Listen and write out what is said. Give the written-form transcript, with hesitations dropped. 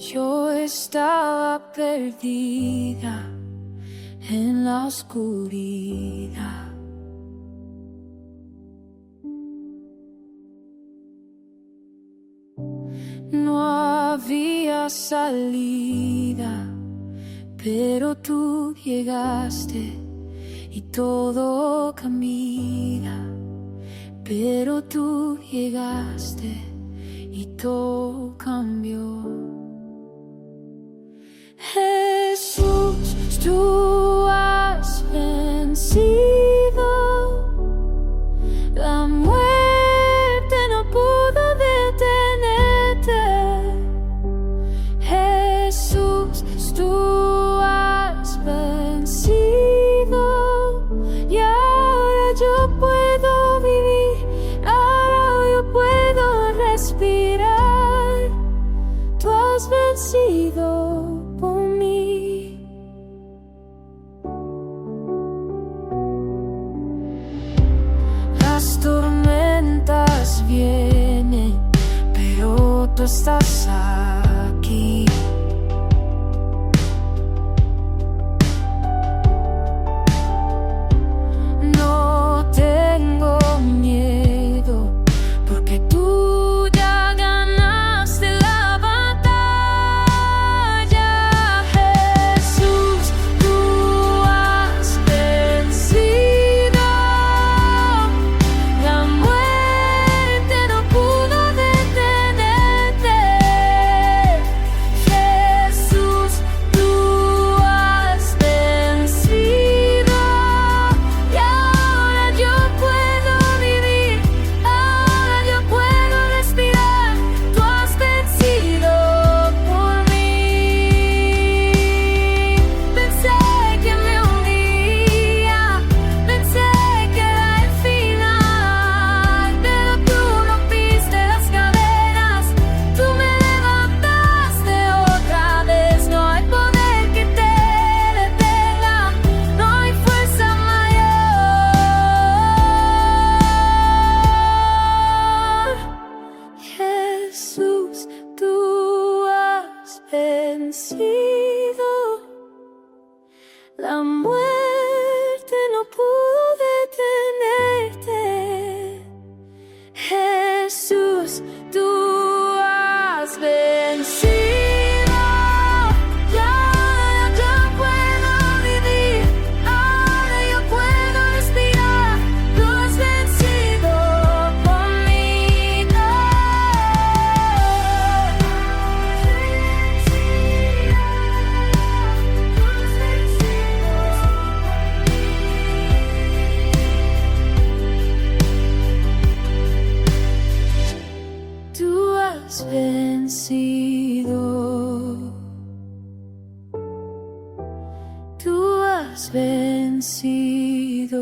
Yo estaba perdida en la oscuridad. No había salida, pero tú llegaste y todo camina. Pero tú llegaste y todo cambió. Jesús, tú has vencido. La muerte no pudo detenerte. Jesús, tú has vencido. Y ahora yo puedo vivir, ahora yo puedo respirar. Tú has vencido por mí. Las tormentas vienen, pero tú estás aquí. No tengo miedo, porque tú ya ganaste la batalla. Jesús, tú has vencido. La muerte no pudo detenerte. Jesús, tú has vencido. Y ahora yo puedo vivir, ahora yo puedo respirar. Tú has vencido por mí. Pensé que me hundía, pensé que era el final, pero tú rompiste las cadenas, tú me levantaste otra vez. No hay poder que te detenga, no hay fuerza mayor. Jesús, tú has vencido. La muerte no pudo detenerte. Jesús, tú has vencido. Ya yo puedo vivir, ahora yo puedo respirar. Tú has vencido por mí. Tú has vencido. Tú has vencido.